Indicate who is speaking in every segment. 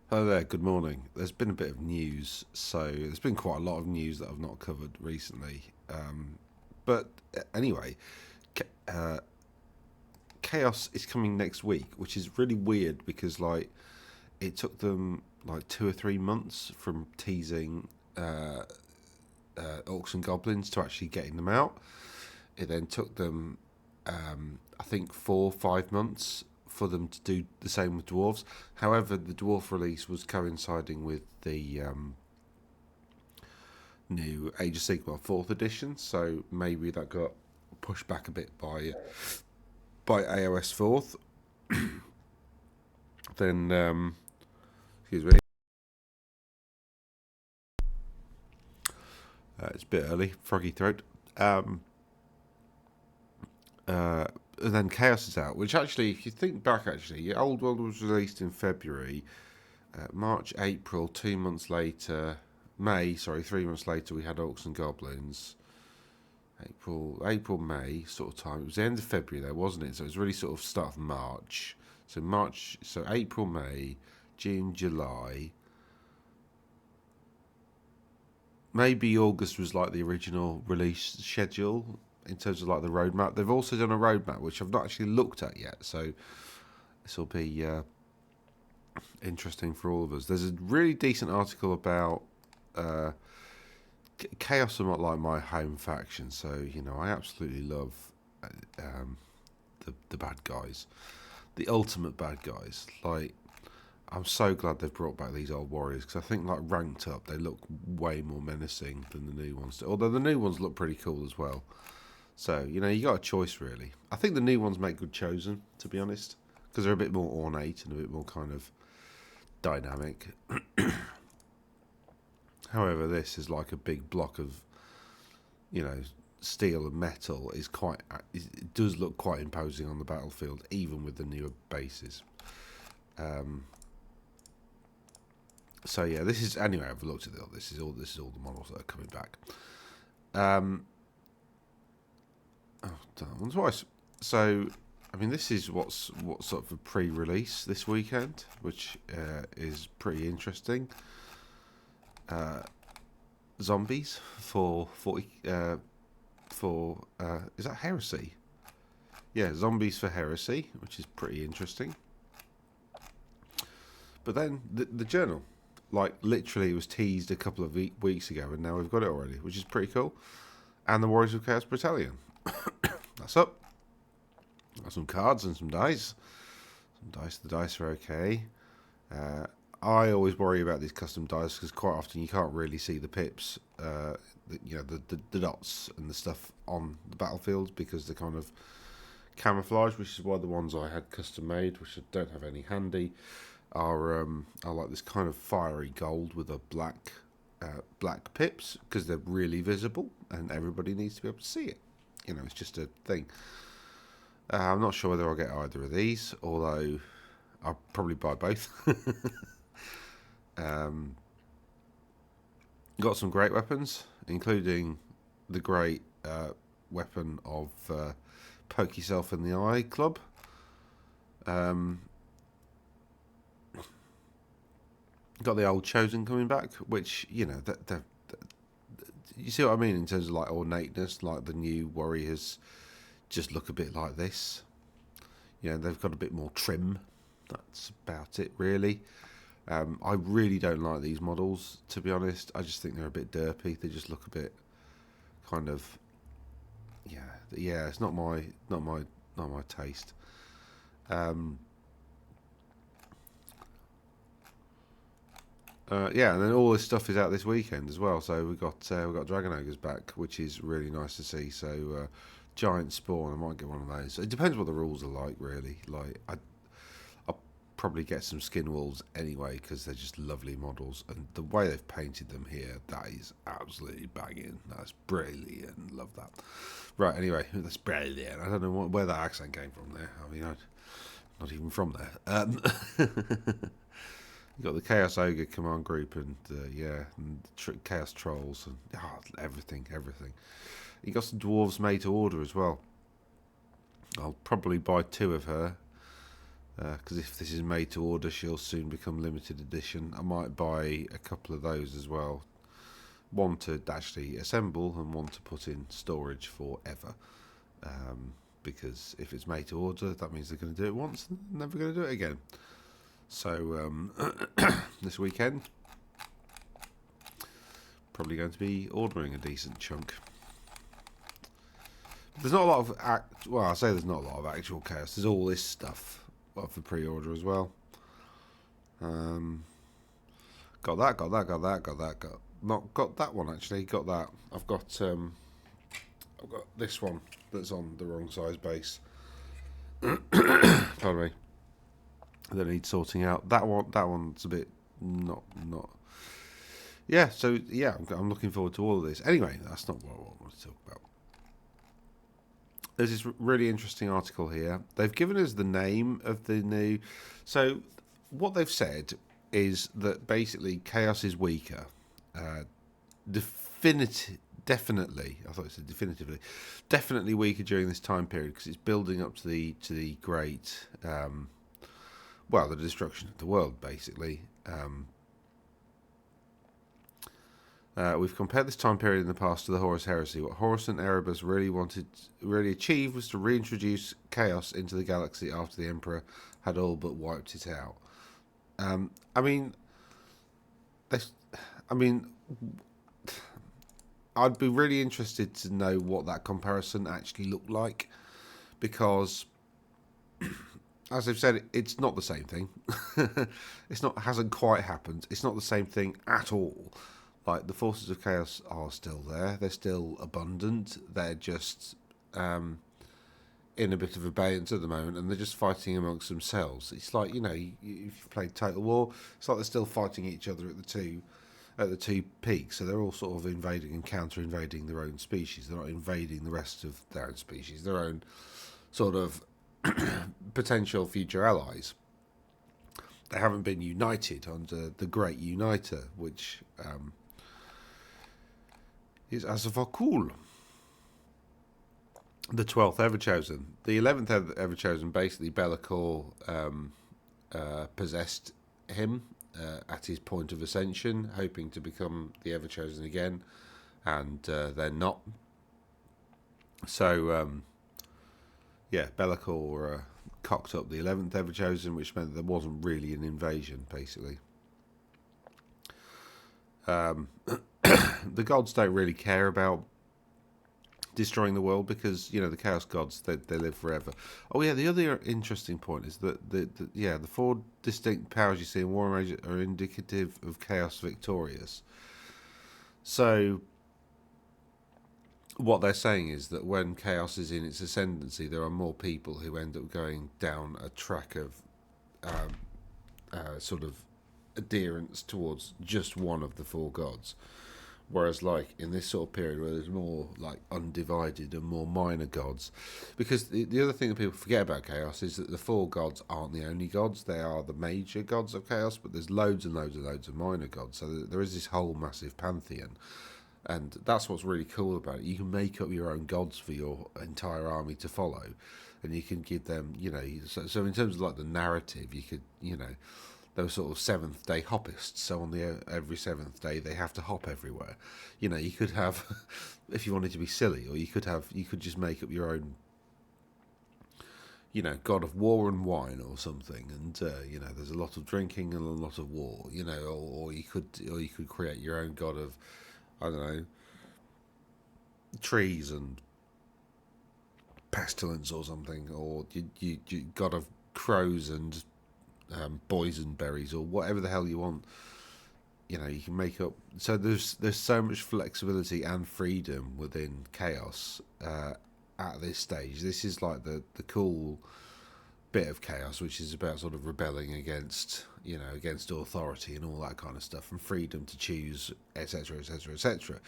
Speaker 1: Hello there, good morning. There's been a bit of news, so there's been quite a lot of news that I've not covered recently. But anyway, uh, Chaos is coming next week, which is really weird because it took them like 2 or 3 months from teasing Orcs and Goblins to actually getting them out. It then took them, I think, 4 or 5 months for them to do the same with dwarves. However, the dwarf release was coinciding with the new Age of Sigmar fourth edition, so maybe that got pushed back a bit by AOS fourth. Then, excuse me, it's a bit early, froggy throat. Um, and then Chaos is out, which actually, if you think back, actually, Old World was released in February. March, April, 2 months later, May, sorry, 3 months later, we had Orcs and Goblins. April, May sort of time. It was the end of February there, wasn't it? So it was really sort of start of March. So April, May, June, July. Maybe August was like the original release schedule in terms of like the roadmap. They've also done a roadmap which I've not actually looked at yet, so this will be interesting for all of us. There's a really decent article about uh, Chaos are not like my home faction, so I absolutely love the bad guys, the ultimate bad guys. Like, I'm so glad they've brought back these old warriors because I think like ranked up they look way more menacing than the new ones do. Although the new ones look pretty cool as well. So you got a choice really. I think the new ones make good chosen, to be honest, because they're a bit more ornate and a bit more kind of dynamic. However, this is like a big block of you know steel and metal. It does look quite imposing on the battlefield, even with the newer bases. Um, so yeah, this is anyway. I've looked at it. This is all the models that are coming back. That one's twice. So I mean, this is what's sort of a pre-release this weekend, which is pretty interesting. Zombies for 40 for is that Heresy? Yeah, zombies for Heresy, which is pretty interesting. But then the journal, like literally, it was teased a couple of weeks ago, and now we've got it already, which is pretty cool. And the Warriors of Chaos Battalion. That's up. Got some cards and some dice. Some dice. The dice are okay. Uh, I always worry about these custom dice because quite often you can't really see the pips, the dots and the stuff on the battlefield because they're kind of camouflage, which is why the ones I had custom made, which I don't have any handy, are like this kind of fiery gold with a black pips because they're really visible and everybody needs to be able to see it. It's just a thing. I'm not sure whether I'll get either of these, although I'll probably buy both. Got some great weapons, including the great weapon of Poke Yourself in the Eye Club. Got the old Chosen coming back, which you see what I mean in terms of like ornateness. Like the new warriors just look a bit like this. They've got a bit more trim. That's about it, really. I really don't like these models, to be honest. I just think they're a bit derpy. They just look a bit kind of, yeah. It's not my taste. Yeah, and then all this stuff is out this weekend as well. So we got Dragon Ogres back, which is really nice to see. So giant spawn, I might get one of those. It depends what the rules are like, really. Like I'll probably get some skin wolves anyway because they're just lovely models, and the way they've painted them here, that is absolutely banging. That's brilliant. Love that. Right, anyway, that's brilliant. I don't know where that accent came from there. I mean, I'm not even from there. You got the Chaos Ogre command group and Chaos Trolls and everything. You got some dwarves made to order as well. I'll probably buy two of her. Because if this is made to order, she'll soon become limited edition. I might buy a couple of those as well. One to actually assemble and one to put in storage forever. Because if it's made to order, that means they're going to do it once and never going to do it again. So this weekend, probably going to be ordering a decent chunk. There's not a lot of I say there's not a lot of actual chaos. There's all this stuff for pre-order as well. Got that one actually. Got that. I've got this one that's on the wrong size base. Pardon me. That needs sorting out. That one's a bit not. Yeah. So yeah, I'm looking forward to all of this. Anyway, that's not what I want to talk about. There's this really interesting article here. They've given us the name of the new. So what they've said is that basically Chaos is weaker. Definitely. I thought it said definitively. Definitely weaker during this time period because it's building up to the great, the destruction of the world, basically. We've compared this time period in the past to the Horus Heresy. What Horus and Erebus really achieved was to reintroduce chaos into the galaxy after the Emperor had all but wiped it out. I'd be really interested to know what that comparison actually looked like, because, as I've said, it's not the same thing. Hasn't quite happened. It's not the same thing at all. Like, the forces of chaos are still there. They're still abundant. They're just in a bit of abeyance at the moment, and they're just fighting amongst themselves. It's like, if you've played Total War, it's like they're still fighting each other at the two peaks. So they're all sort of invading and counter-invading their own species. They're not invading the rest of their own species, their own sort of potential future allies. They haven't been united under the Great Uniter, which is Azovakul, the 12th Everchosen. The 11th Everchosen, basically Be'lakor possessed him at his point of ascension, hoping to become the Everchosen again, and they're not. So, Be'lakor cocked up the 11th Everchosen, which meant there wasn't really an invasion, basically. The gods don't really care about destroying the world because, the Chaos gods, they live forever. Oh yeah, the other interesting point is that the four distinct powers you see in Warhammer are indicative of Chaos victorious. So what they're saying is that when Chaos is in its ascendancy, there are more people who end up going down a track of sort of adherence towards just one of the four gods. Whereas, like, in this sort of period where there's more, like, undivided and more minor gods. Because the other thing that people forget about Chaos is that the four gods aren't the only gods. They are the major gods of Chaos, but there's loads and loads and loads of minor gods. So there is this whole massive pantheon. And that's what's really cool about it. You can make up your own gods for your entire army to follow. And you can give them, so in terms of, like, the narrative, you could, those sort of seventh day hoppists. So on every seventh day, they have to hop everywhere. You could have, if you wanted to be silly, or you could just make up your own, god of war and wine or something. And there's a lot of drinking and a lot of war. Or you could create your own god of, I don't know, trees and pestilence or something, or you god of crows and boysenberries, or whatever the hell you want. You can make up. So there's so much flexibility and freedom within Chaos at this stage. This is like the cool bit of Chaos, which is about sort of rebelling against against authority and all that kind of stuff, and freedom to choose, etc., etc., etc.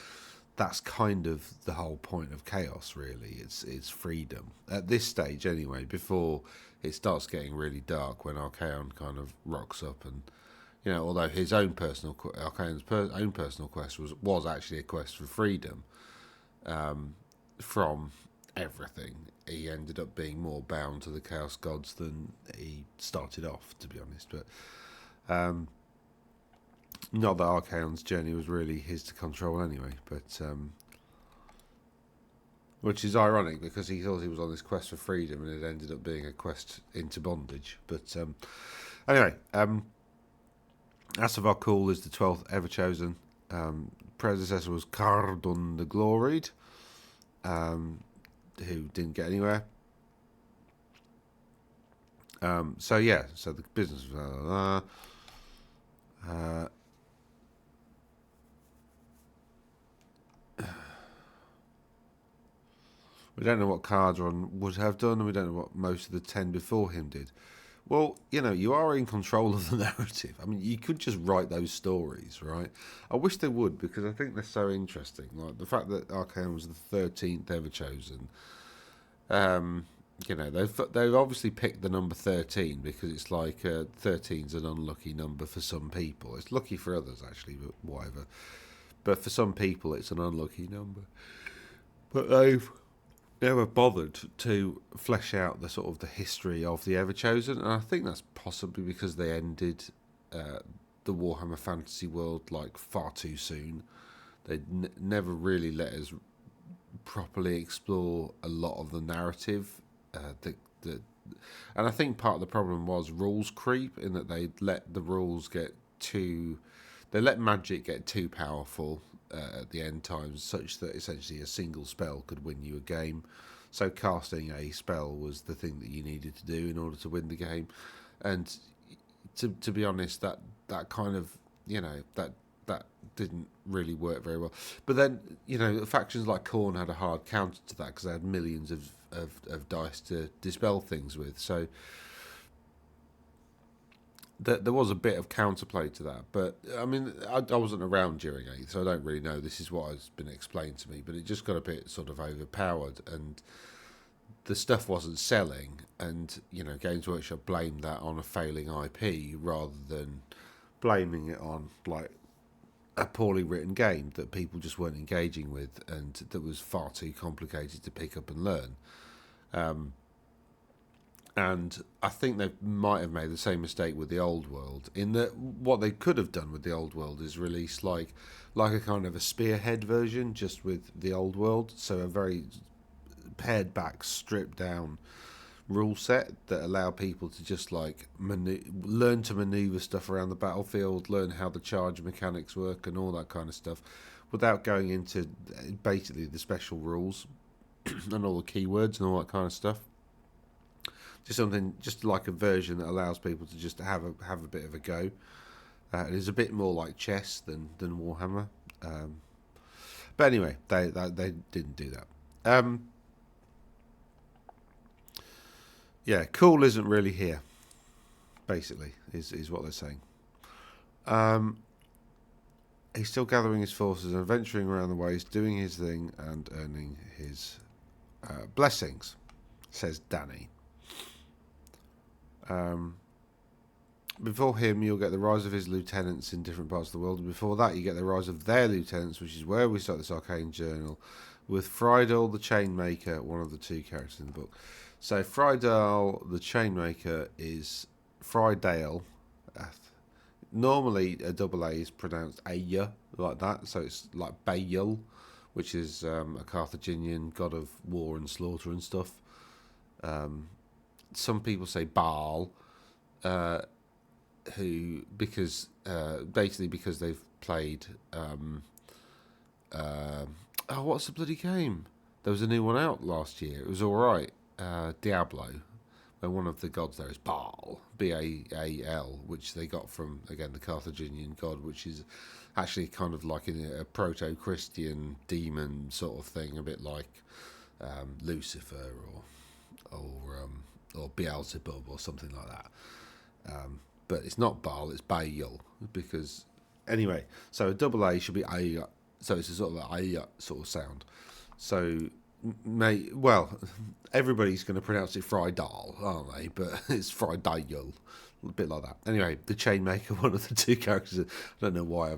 Speaker 1: That's kind of the whole point of Chaos, really. It's freedom at this stage, anyway. Before it starts getting really dark, when Archaon kind of rocks up, and although his own personal own personal quest was actually a quest for freedom from everything, he ended up being more bound to the Chaos Gods than he started off, to be honest. But not that Archaon's journey was really his to control anyway, but which is ironic because he thought he was on this quest for freedom and it ended up being a quest into bondage. But anyway, Asavar Kul is the 12th ever chosen. Predecessor was Cardun the Gloried, who didn't get anywhere. So the business was we don't know what Cardun would have done, and we don't know what most of the 10 before him did. Well, you are in control of the narrative. I mean, you could just write those stories, right? I wish they would, because I think they're so interesting. Like the fact that Archaon was the 13th ever chosen. They've obviously picked the number 13 because it's like 13's an unlucky number for some people. It's lucky for others, actually, but whatever. But for some people, it's an unlucky number. But they've never bothered to flesh out the sort of the history of the Everchosen, and I think that's possibly because they ended the Warhammer fantasy world like far too soon. They never really let us properly explore a lot of the narrative. And I think part of the problem was rules creep, in that they let the rules they let magic get too powerful at the end times, such that essentially a single spell could win you a game. So casting a spell was the thing that you needed to do in order to win the game. And to be honest, that kind of that didn't really work very well. But then factions like Khorne had a hard counter to that because they had millions of dice to dispel things with. So there was a bit of counterplay to that, but I mean, I wasn't around during 8th, so I don't really know. This is what has been explained to me, but it just got a bit sort of overpowered, and the stuff wasn't selling, and Games Workshop blamed that on a failing IP rather than blaming it on like a poorly written game that people just weren't engaging with, and that was far too complicated to pick up and learn. And I think they might have made the same mistake with the Old World, in that what they could have done with the Old World is release like a kind of a spearhead version just with the Old World, so a very pared back, stripped down rule set that allow people to just like learn to maneuver stuff around the battlefield, learn how the charge mechanics work and all that kind of stuff, without going into basically the special rules and all the keywords and all that kind of stuff. Just like a version that allows people to just have a bit of a go. It is a bit more like chess than Warhammer. But anyway, they didn't do that. Cool isn't really here, basically, is what they're saying. He's still gathering his forces and venturing around the ways, doing his thing and earning his blessings, says Danny. Before him, you'll get the rise of his lieutenants in different parts of the world. And before that, you get the rise of their lieutenants, which is where we start this arcane journal, with Friedel the Chainmaker, one of the two characters in the book. So Friedel the Chainmaker is Friedale. Normally, a double A is pronounced Aya, like that. So it's like Baal, which is a Carthaginian god of war and slaughter and stuff. Some people say Baal, because they've played what's the bloody game? There was a new one out last year. It was all right. Diablo, where one of the gods there is Baal, Baal, which they got from again the Carthaginian god, which is actually kind of like a proto-Christian demon sort of thing, a bit like Lucifer or Beelzebub or something like that. But it's not Baal, it's Baal, because anyway, so a double A should be A, so it's a sort of A sort of sound. So everybody's going to pronounce it Friedal, aren't they? But it's Friedal, A bit like that. Anyway, the Chainmaker, one of the two characters, I don't know why,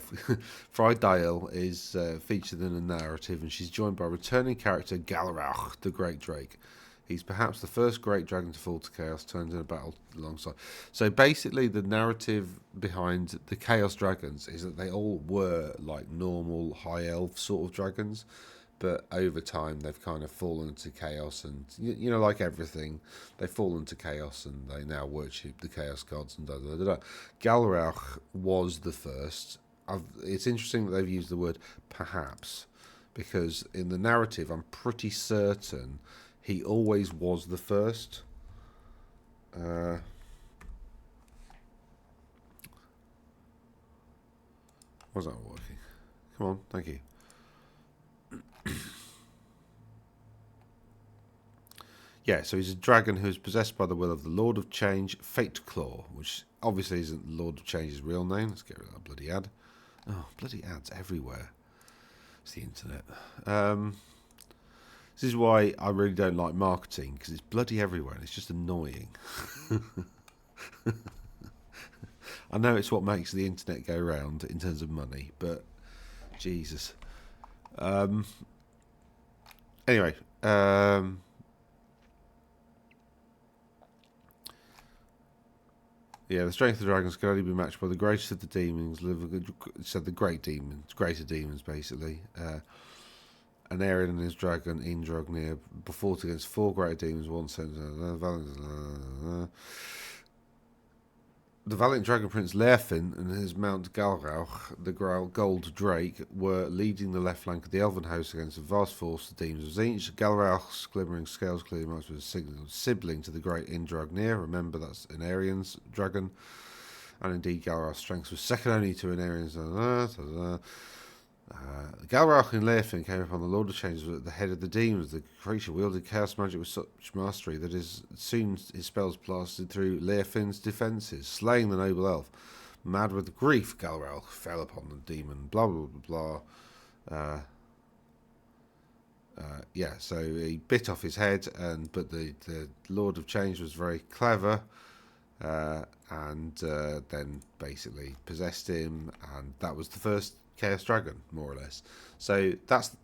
Speaker 1: Frydale is featured in a narrative, and she's joined by returning character Galrach, the Great Drake. He's perhaps the first great dragon to fall to chaos, turned in a battle alongside. So basically, the narrative behind the Chaos Dragons is that they all were like normal high elf sort of dragons, but over time they've kind of fallen into chaos, and you know, like everything, they fall into chaos, and they now worship the chaos gods and da da da da. Galrach was the first. It's interesting that they've used the word perhaps, because in the narrative, I'm pretty certain he always was the first. Was that working? Come on, thank you. Yeah, so he's a dragon who is possessed by the will of the Lord of Change, Fate Claw, which obviously isn't Lord of Change's real name. Let's get rid of that bloody ad. Oh, bloody ads everywhere. It's the internet. This is why I really don't like marketing, because it's bloody everywhere and it's just annoying. I know it's what makes the internet go round in terms of money, but Jesus. Anyway, yeah, the strength of the dragons can only be matched by the greatest of the demons. So the greater demons, basically. An Aryan and his dragon, Indrognir, fought against 4 greater demons, one sent. The valiant dragon prince Leirfin and his mount Galrauch, the gold drake, were leading the left flank of the elven host against a vast force of demons of Zinch. Galrauch's glimmering scales clearly marked with a sibling to the great Indrognir. Remember, that's an Aryan's dragon. And indeed, Galrauch's strength was second only to an Aryan's. Galrauch and Leirfin came upon the Lord of Change at the head of the demons. The creature wielded chaos magic with such mastery that soon his spells blasted through Leirfin's defences, slaying the noble elf. Mad with grief, Galrauch fell upon the demon. Blah blah blah blah. Yeah, so he bit off his head, but the Lord of Change was very clever, and then basically possessed him, and that was the first Chaos Dragon, more or less. So that's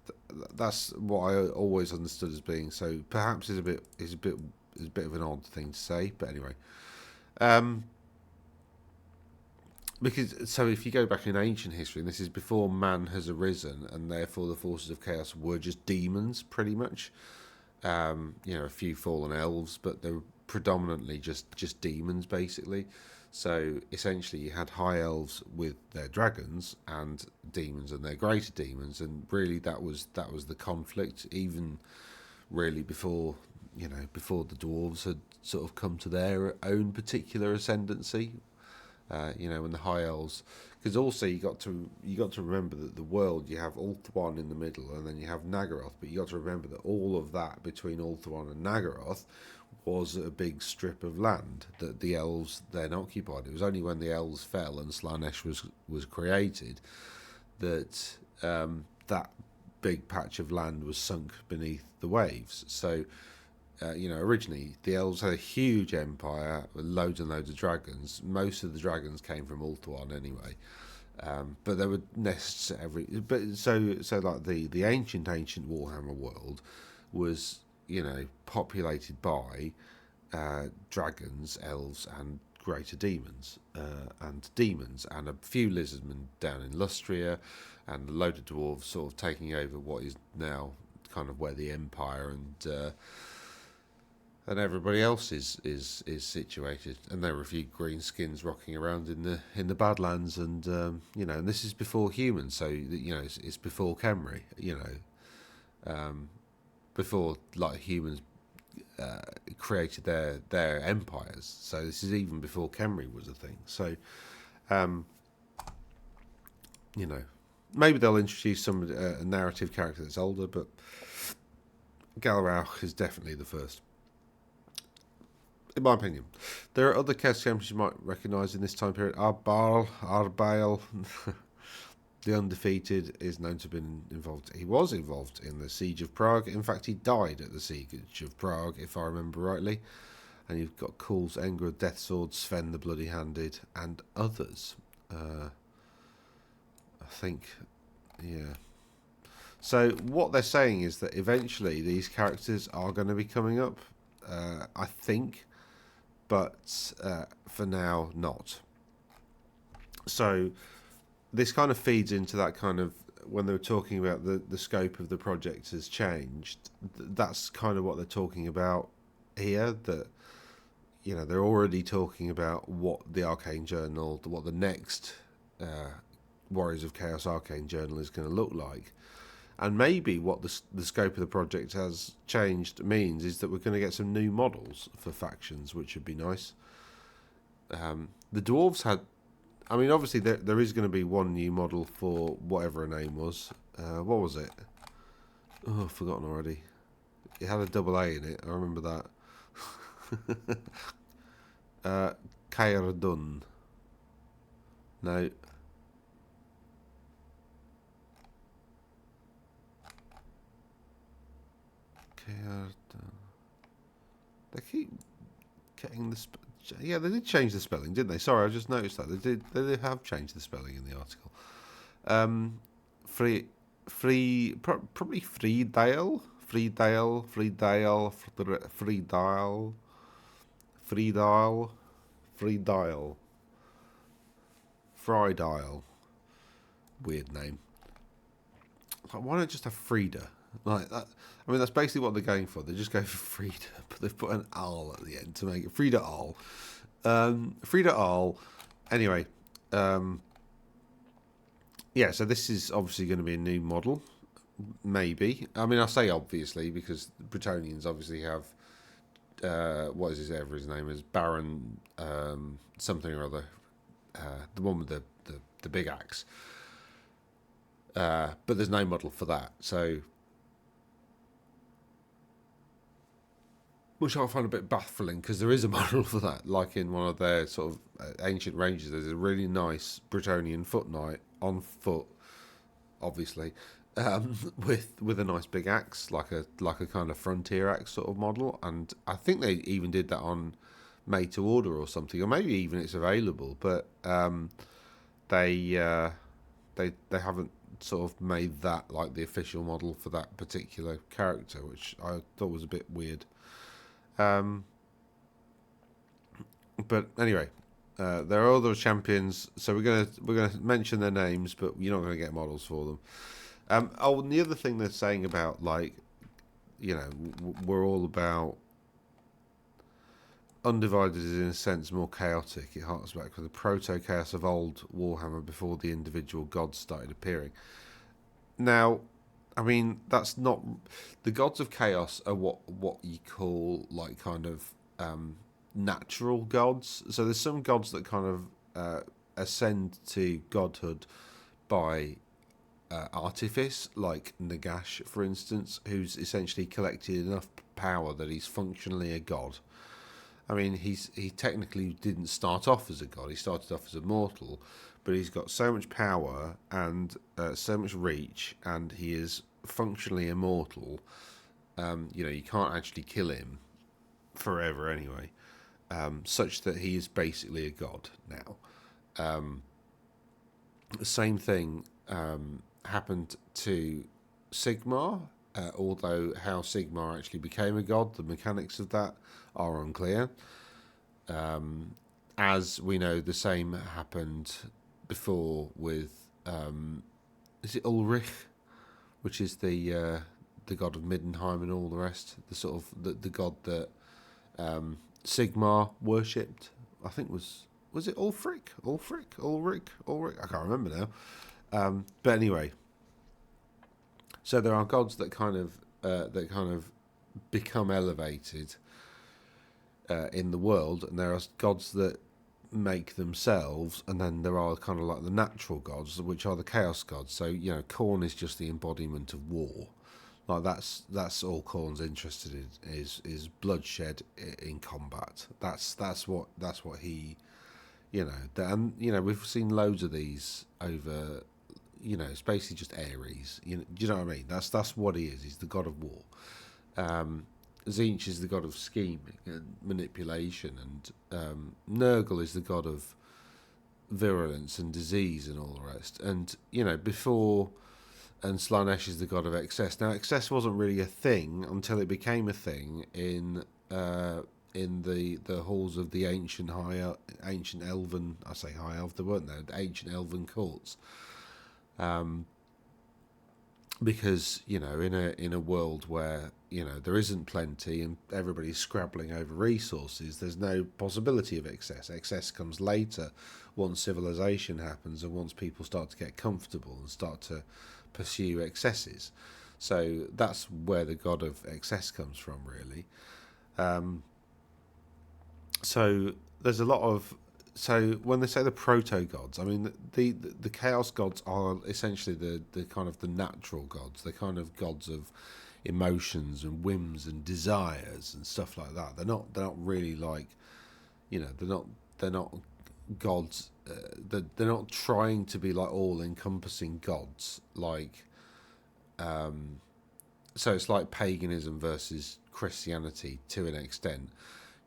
Speaker 1: what I always understood as being. So perhaps is a bit of an odd thing to say, but anyway. Because so if you go back in ancient history, and this is before man has arisen, and therefore the forces of chaos were just demons, pretty much. A few fallen elves, but they were predominantly just demons, basically. So essentially, you had high elves with their dragons and demons and their greater demons, and really that was the conflict. Even really before the dwarves had sort of come to their own particular ascendancy. When the high elves, because also you got to remember that the world, you have Ulthuan in the middle, and then you have Nagaroth, but you got to remember that all of that between Ulthuan and Nagaroth was a big strip of land that the elves then occupied. It was only when the elves fell and Slanesh was created that that big patch of land was sunk beneath the waves. So originally the elves had a huge empire with loads and loads of dragons. Most of the dragons came from Ulthuan anyway, but there were nests so like the ancient Warhammer world was populated by dragons, elves, and greater demons, and a few lizardmen down in Lustria, and a load of dwarves sort of taking over what is now kind of where the empire and everybody else is situated. And there were a few greenskins rocking around in the Badlands, and and this is before humans, so it's before Khemri, before like humans created their empires. So this is even before Khemri was a thing. So maybe they'll introduce a narrative character that's older, but Galrauch is definitely the first, in my opinion. There are other Chaos champions you might recognise in this time period. Arbael, the Undefeated, is known to have been involved. He was involved in the Siege of Prague. In fact, he died at the Siege of Prague, if I remember rightly. and you've got Cool's Engra, Death Sword, Sven the Bloody Handed, and others. I think, yeah. So what they're saying is that eventually these characters are going to be coming up, I think, but for now not. So this kind of feeds into that kind of, when they were talking about the scope of the project has changed, that's kind of what they're talking about here, that, you know, they're already talking about what the Arcane Journal, what the next Warriors of Chaos Arcane Journal is going to look like. And maybe what the scope of the project has changed means is that we're going to get some new models for factions, which would be nice. The Dwarves had, I mean, obviously there is going to be one new model for whatever her name was. What was it? Oh, I've forgotten already. It had a double A in it. I remember that. Caerdun. No. Caerdun. They keep getting the... Yeah, they did change the spelling, didn't they? Sorry, I just noticed that. They did have changed the spelling in the article. Probably Freedale. Friedile. Weird name. Like, why not just have Frida? Like that. I mean, that's basically what they're going for. They're just going for Frida, but they've put an "al" at the end to make it Frida Al. Frida Al. Anyway, yeah. So this is obviously going to be a new model. Maybe. I mean, I say obviously because the Bretonians obviously have what is his name is Baron something or other, the one with the big axe. But there's no model for that, so, which I find a bit baffling because there is a model for that, like in one of their sort of ancient ranges. There's a really nice Bretonian foot knight on foot, obviously, with a nice big axe, like a kind of frontier axe sort of model, and I think they even did that on made to order or something, or maybe even it's available, but they haven't sort of made that like the official model for that particular character, which I thought was a bit weird. But anyway, there are other champions, so we're gonna mention their names, but you're not gonna get models for them. And the other thing they're saying about, like, you know, we're all about Undivided is in a sense more chaotic. It harks back to the proto-chaos of old Warhammer before the individual gods started appearing. Now, I mean, that's not... The gods of chaos are what you call, like, kind of natural gods. So there's some gods that kind of ascend to godhood by artifice, like Nagash, for instance, who's essentially collected enough power that he's functionally a god. I mean, he technically didn't start off as a god. He started off as a mortal, but he's got so much power and so much reach, and he is functionally immortal. You know, you can't actually kill him forever anyway, such that he is basically a god now. The same thing happened to Sigmar, although how Sigmar actually became a god, the mechanics of that are unclear. As we know, the same happened before with is it Ulrich, which is the god of Middenheim and all the rest, the sort of the god that Sigmar worshipped. I think was it Ulfric? Ulrich? I can't remember now. But anyway, so there are gods that kind of become elevated in the world, and there are gods that make themselves, and then there are kind of like the natural gods, which are the chaos gods. So, you know, Khorne is just the embodiment of war. Like that's all Khorne's interested in is bloodshed in combat. That's what he, you know, and you know, we've seen loads of these over, you know, it's basically just Ares. You know what I mean? That's what he is. He's the god of war. Tzeentch is the god of scheming and manipulation, and Nurgle is the god of virulence and disease and all the rest. And before, and Slaanesh is the god of excess. Now, excess wasn't really a thing until it became a thing in the halls of the ancient elven. I say high elf. There weren't there. The ancient elven courts. Because in a world where there isn't plenty and everybody's scrabbling over resources, there's no possibility of excess. Excess comes later, once civilization happens and once people start to get comfortable and start to pursue excesses. So that's where the god of excess comes from, really. So there's a lot of. So when they say the proto gods, I mean the chaos gods are essentially the kind of the natural gods. They're kind of gods of emotions and whims and desires and stuff like that. They're not really like, they're not gods. They're not trying to be like all encompassing gods. Like, so it's like paganism versus Christianity to an extent.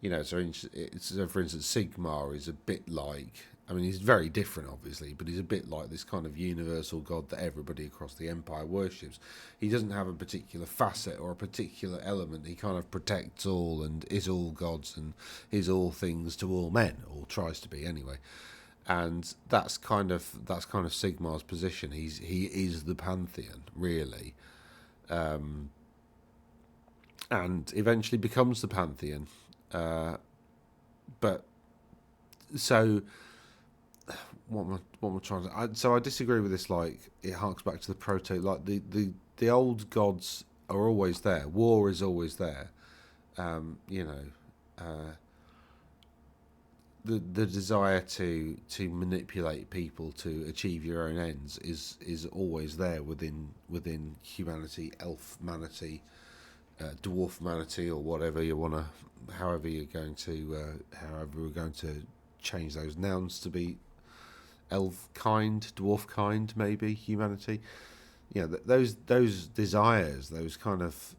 Speaker 1: So for instance, Sigmar is a bit like, I mean, he's very different, obviously, but he's a bit like this kind of universal god that everybody across the Empire worships. He doesn't have a particular facet or a particular element. He kind of protects all and is all gods and is all things to all men, or tries to be anyway. And that's kind of Sigmar's position. He is the pantheon, really, and eventually becomes the pantheon. But so what am I trying to? So I disagree with this. Like, it harks back to the proto. Like the old gods are always there. War is always there. The desire to manipulate people to achieve your own ends is always there within humanity, elf-manity, dwarf-manity, or whatever you want to. However we're going to change those nouns to be elf kind, dwarf kind, maybe humanity. Those desires, those kind of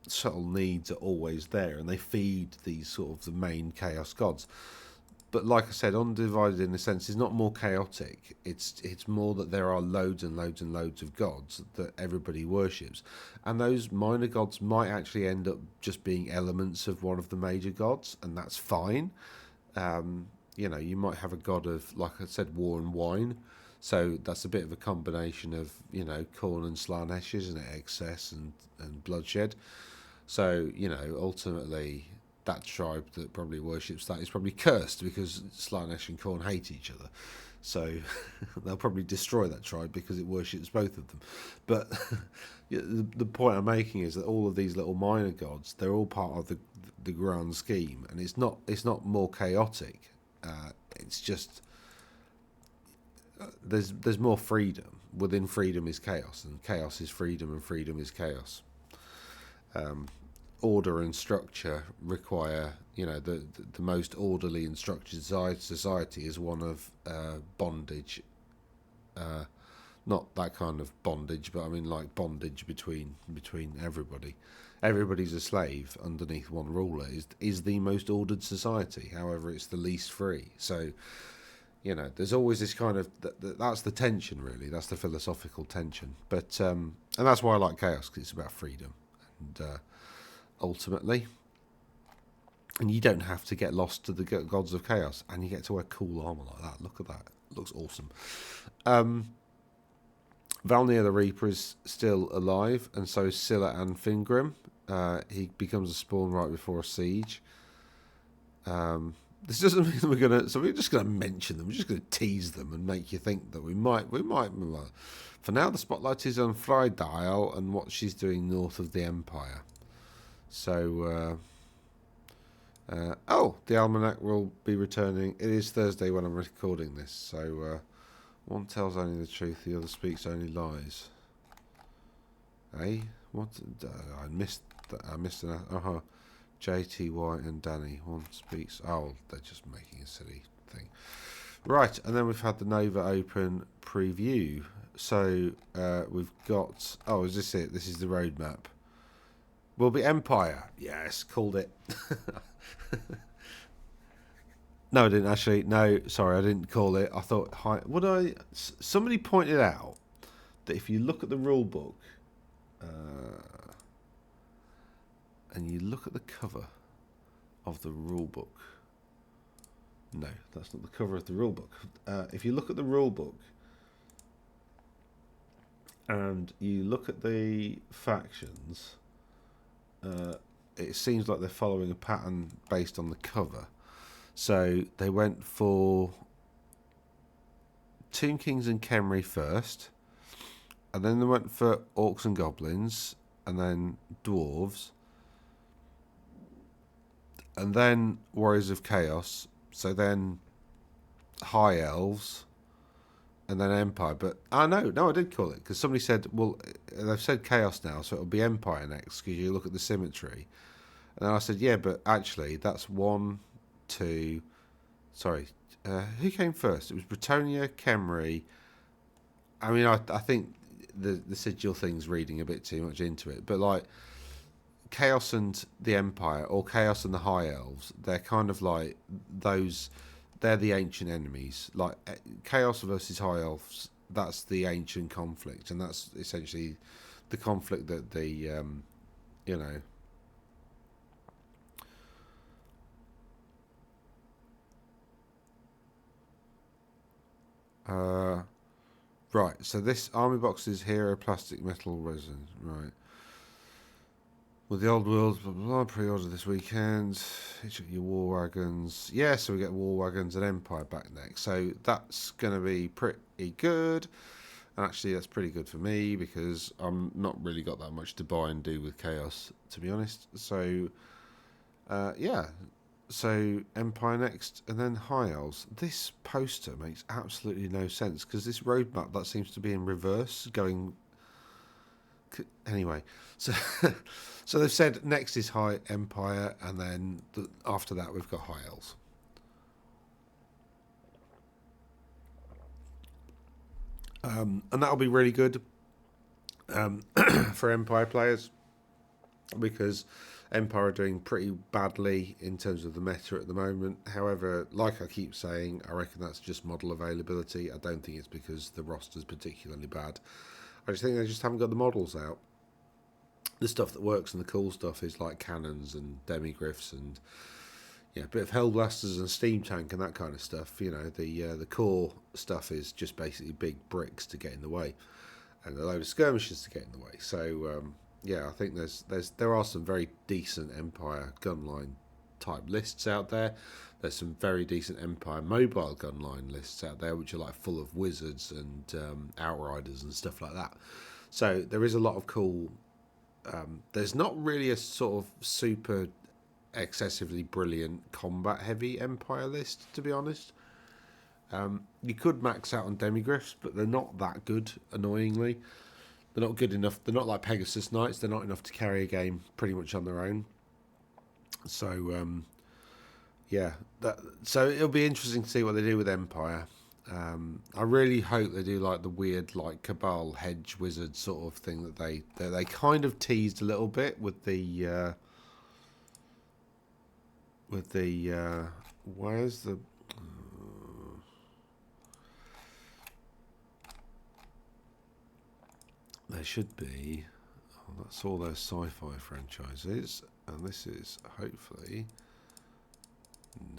Speaker 1: subtle needs are always there, and they feed these sort of the main chaos gods. But like I said, Undivided in a sense is not more chaotic. It's more that there are loads and loads and loads of gods that everybody worships, and those minor gods might actually end up just being elements of one of the major gods, and that's fine. You might have a god of, like I said, war and wine, so that's a bit of a combination of Khorne and Slaanesh, isn't it? Excess and bloodshed. So ultimately, that tribe that probably worships that is probably cursed, because Slaanesh and Khorne hate each other. So they'll probably destroy that tribe because it worships both of them. But the point I'm making is that all of these little minor gods, they're all part of the grand scheme, and it's not more chaotic. It's just there's more freedom. Within freedom is chaos, and chaos is freedom, and freedom is chaos. Order and structure require, the most orderly and structured society is one of bondage. Not that kind of bondage, but I mean like bondage between everybody. Everybody's a slave underneath one ruler is the most ordered society. However, it's the least free. So, there's always this kind of that's the tension, really. That's the philosophical tension. But and that's why I like chaos, because it's about freedom, and ultimately, and you don't have to get lost to the gods of chaos, and you get to wear cool armor like that. Look at that; it looks awesome. Valnir the Reaper is still alive, and so is Scylla and Fingrim. He becomes a spawn right before a siege. This doesn't mean we're gonna. So we're just gonna mention them. We're just gonna tease them and make you think that we might. For now, the spotlight is on Frydale and what she's doing north of the Empire. So, the almanac will be returning. It is Thursday when I'm recording this, so one tells only the truth, the other speaks only lies. Eh? What? I missed an. JTY and Danny. One speaks. Oh, they're just making a silly thing. Right, and then we've had the Nova Open preview. So we've got. Oh, is this it? This is the roadmap. Will be Empire. Yes, called it. No, I didn't actually. No, sorry, I didn't call it. I thought, somebody pointed out that if you look at the rule book and you look at the cover of the rule book, no, that's not the cover of the rule book. If you look at the rule book and you look at the factions, it seems like they're following a pattern based on the cover. So they went for Tomb Kings and Khemri first, and then they went for Orcs and Goblins, and then Dwarves, and then Warriors of Chaos, so then High Elves, and then Empire. But no, I did call it, because somebody said, well, they've said Chaos now, so it'll be Empire next, because you look at the symmetry. And then I said, yeah, but actually, that's one, two, sorry, who came first? It was Bretonnia, Khemri. I mean, I think the sigil thing's reading a bit too much into it, but like Chaos and the Empire, or Chaos and the High Elves, they're kind of like those, they're the ancient enemies. Like Chaos versus High Elves, that's the ancient conflict, and that's essentially the conflict that the, you know, right, so this army box is hero plastic metal resin, right. With the old world, blah, blah, blah, pre-order this weekend. Each of your war wagons. Yeah, so we get war wagons and Empire back next. So that's going to be pretty good. And actually, that's pretty good for me because I'm not really got that much to buy and do with Chaos, to be honest. So, yeah. So Empire next, and then High Elves. This poster makes absolutely no sense because this roadmap that seems to be in reverse, going. Anyway, so so they've said next is High Empire, and then after that we've got High Elves. And that'll be really good for Empire players because Empire are doing pretty badly in terms of the meta at the moment. However, like I keep saying, I reckon that's just model availability. I don't think it's because the roster's particularly bad. I just think they just haven't got the models out. The stuff that works and the cool stuff is like cannons and demigriffs and a bit of Hellblasters and Steam Tank and that kind of stuff. You know, the core stuff is just basically big bricks to get in the way and a load of skirmishes to get in the way. So I think there are some very decent Empire gunline type lists out there. There's some very decent Empire mobile gunline lists out there, which are like full of wizards and outriders and stuff like that. So there is a lot of cool. There's not really a sort of super excessively brilliant combat heavy Empire list, to be honest. You could max out on demigriffs, but they're not that good, annoyingly. They're not good enough. They're not like Pegasus Knights. They're not enough to carry a game pretty much on their own. So, so it'll be interesting to see what they do with Empire. I really hope they do like the weird like Cabal hedge wizard sort of thing that they kind of teased a little bit with the where's the there should be. Oh, that's all their sci-fi franchises, and this is hopefully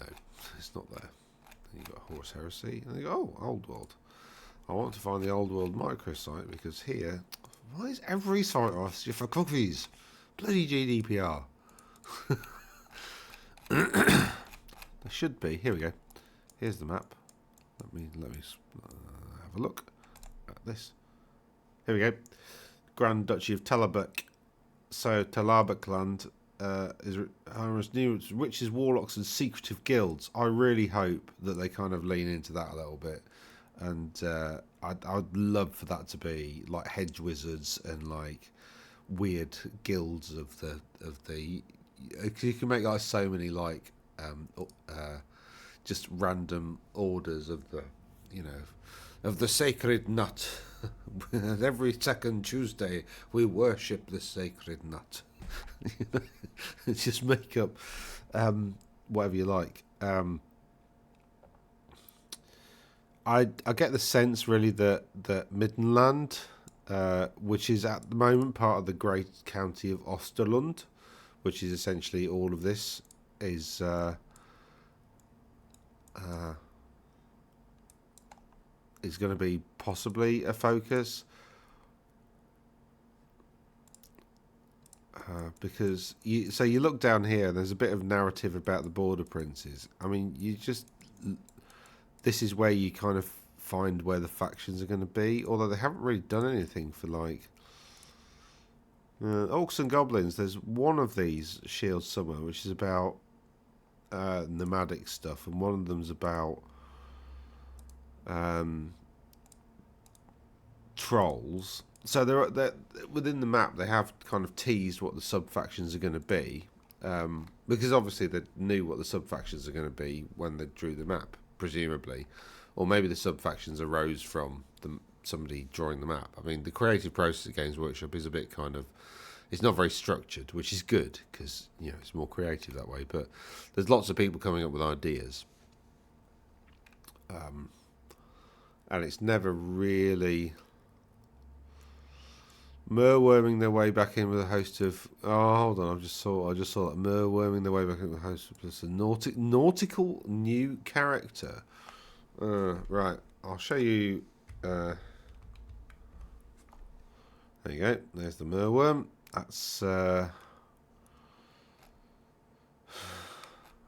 Speaker 1: no, it's not there. Then you've got Horse Heresy, and you go, Old World. I want to find the Old World microsite because here, why is every site asked you for cookies? Bloody GDPR. There should be. Here we go. Here's the map. Let me have a look at this. Here we go. Grand Duchy of Talabek. So Talabekland is Harris new witches, warlocks, and secretive guilds. I really hope that they kind of lean into that a little bit, and I'd love for that to be like hedge wizards and like weird guilds of the. You can make like so many like just random orders of the of the sacred nut. Every second Tuesday we worship the sacred nut. Just make up whatever you like. I get the sense really that Middenland, which is at the moment part of the great county of Osterlund, which is essentially all of this, is going to be possibly a focus. Because you look down here and there's a bit of narrative about the border princes. I mean, this is where you kind of find where the factions are going to be, although they haven't really done anything for like Orcs and Goblins. There's one of these, Shield Summer, which is about nomadic stuff, and one of them's about trolls. So they're within the map. They have kind of teased what the sub factions are going to be, because obviously they knew what the sub factions are going to be when they drew the map, presumably, or maybe the sub factions arose from somebody drawing the map. I mean, the creative process at Games Workshop is a bit kind of, it's not very structured, which is good because it's more creative that way. But there's lots of people coming up with ideas, and it's never really. Merworming their way back in with a host of. Oh, hold on! I just saw that merworming their way back in with a host of plus a nautical new character. Right, I'll show you. There you go. There's the merworm. That's a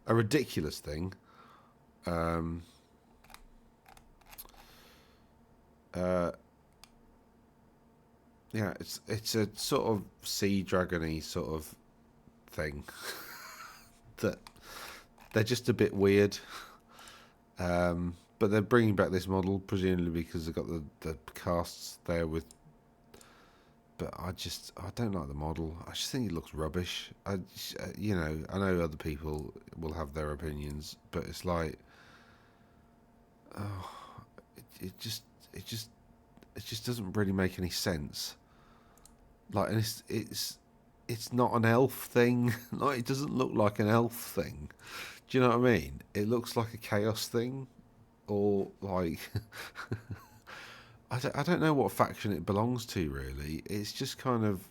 Speaker 1: ridiculous thing. Yeah, it's a sort of sea dragony sort of thing that they're just a bit weird. But they're bringing back this model presumably because they've got the casts there with. But I don't like the model. I just think it looks rubbish. I know other people will have their opinions, but it's like, oh, it just doesn't really make any sense. Like, and it's not an elf thing. Like, it doesn't look like an elf thing. Do you know what I mean? It looks like a chaos thing, or like I don't know what faction it belongs to really. It's just kind of,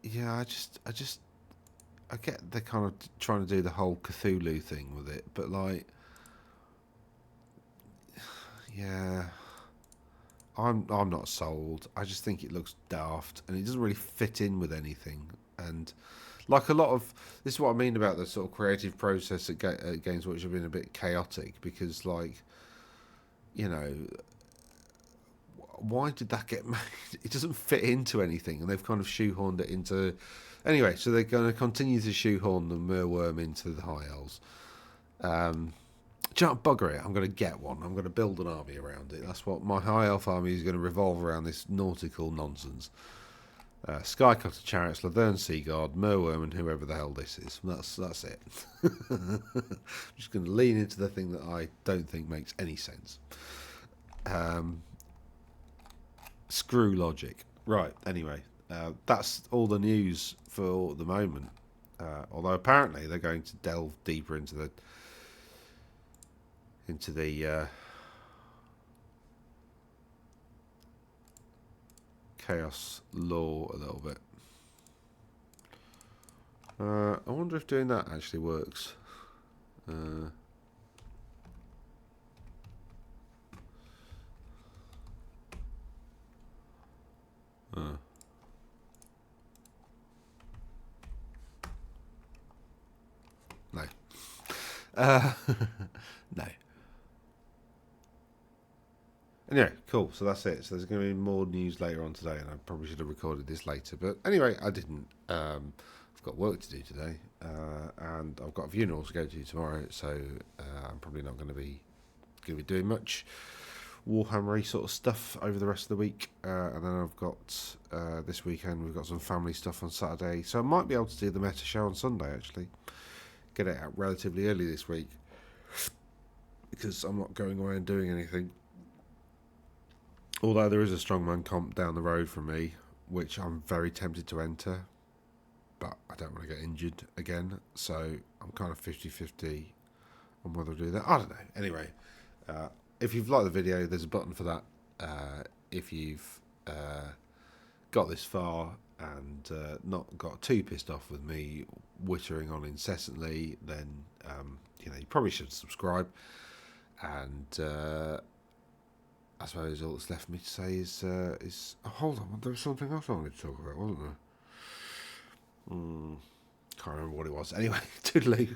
Speaker 1: yeah. I get they're kind of trying to do the whole Cthulhu thing with it, but like, yeah. I'm not sold. I just think it looks daft and it doesn't really fit in with anything. And like a lot of this is what I mean about the sort of creative process at games which have been a bit chaotic, because like, why did that get made? It doesn't fit into anything, and they've kind of shoehorned it into. Anyway, so they're going to continue to shoehorn the merworm into the High Elves. Do you know what, bugger it, I'm going to get one. I'm going to build an army around it. That's what my High Elf army is going to revolve around, this nautical nonsense. Skycutter Chariots, Lathern Seaguard, Merworm, and whoever the hell this is. That's it. I'm just going to lean into the thing that I don't think makes any sense. Screw logic. Right, anyway. That's all the news for the moment. Although apparently they're going to delve deeper into the chaos lore a little bit. I wonder if doing that actually works. No. No. Anyway, cool. So that's it. So there's going to be more news later on today, and I probably should have recorded this later. But anyway, I didn't. I've got work to do today, and I've got a funeral to go to tomorrow. So I'm probably not going to be doing much Warhammer-y sort of stuff over the rest of the week. And then I've got this weekend. We've got some family stuff on Saturday, so I might be able to do the meta show on Sunday. Actually, get it out relatively early this week because I'm not going away and doing anything. Although there is a strongman comp down the road from me, which I'm very tempted to enter, but I don't want to get injured again, so I'm kind of 50-50 on whether to do that. I don't know. Anyway, if you've liked the video, there's a button for that. If you've got this far and not got too pissed off with me wittering on incessantly, then you probably should subscribe. And I suppose all that's left for me to say is oh, hold on, there was something else I wanted to talk about, wasn't there? Can't remember what it was. Anyway, toodaloo.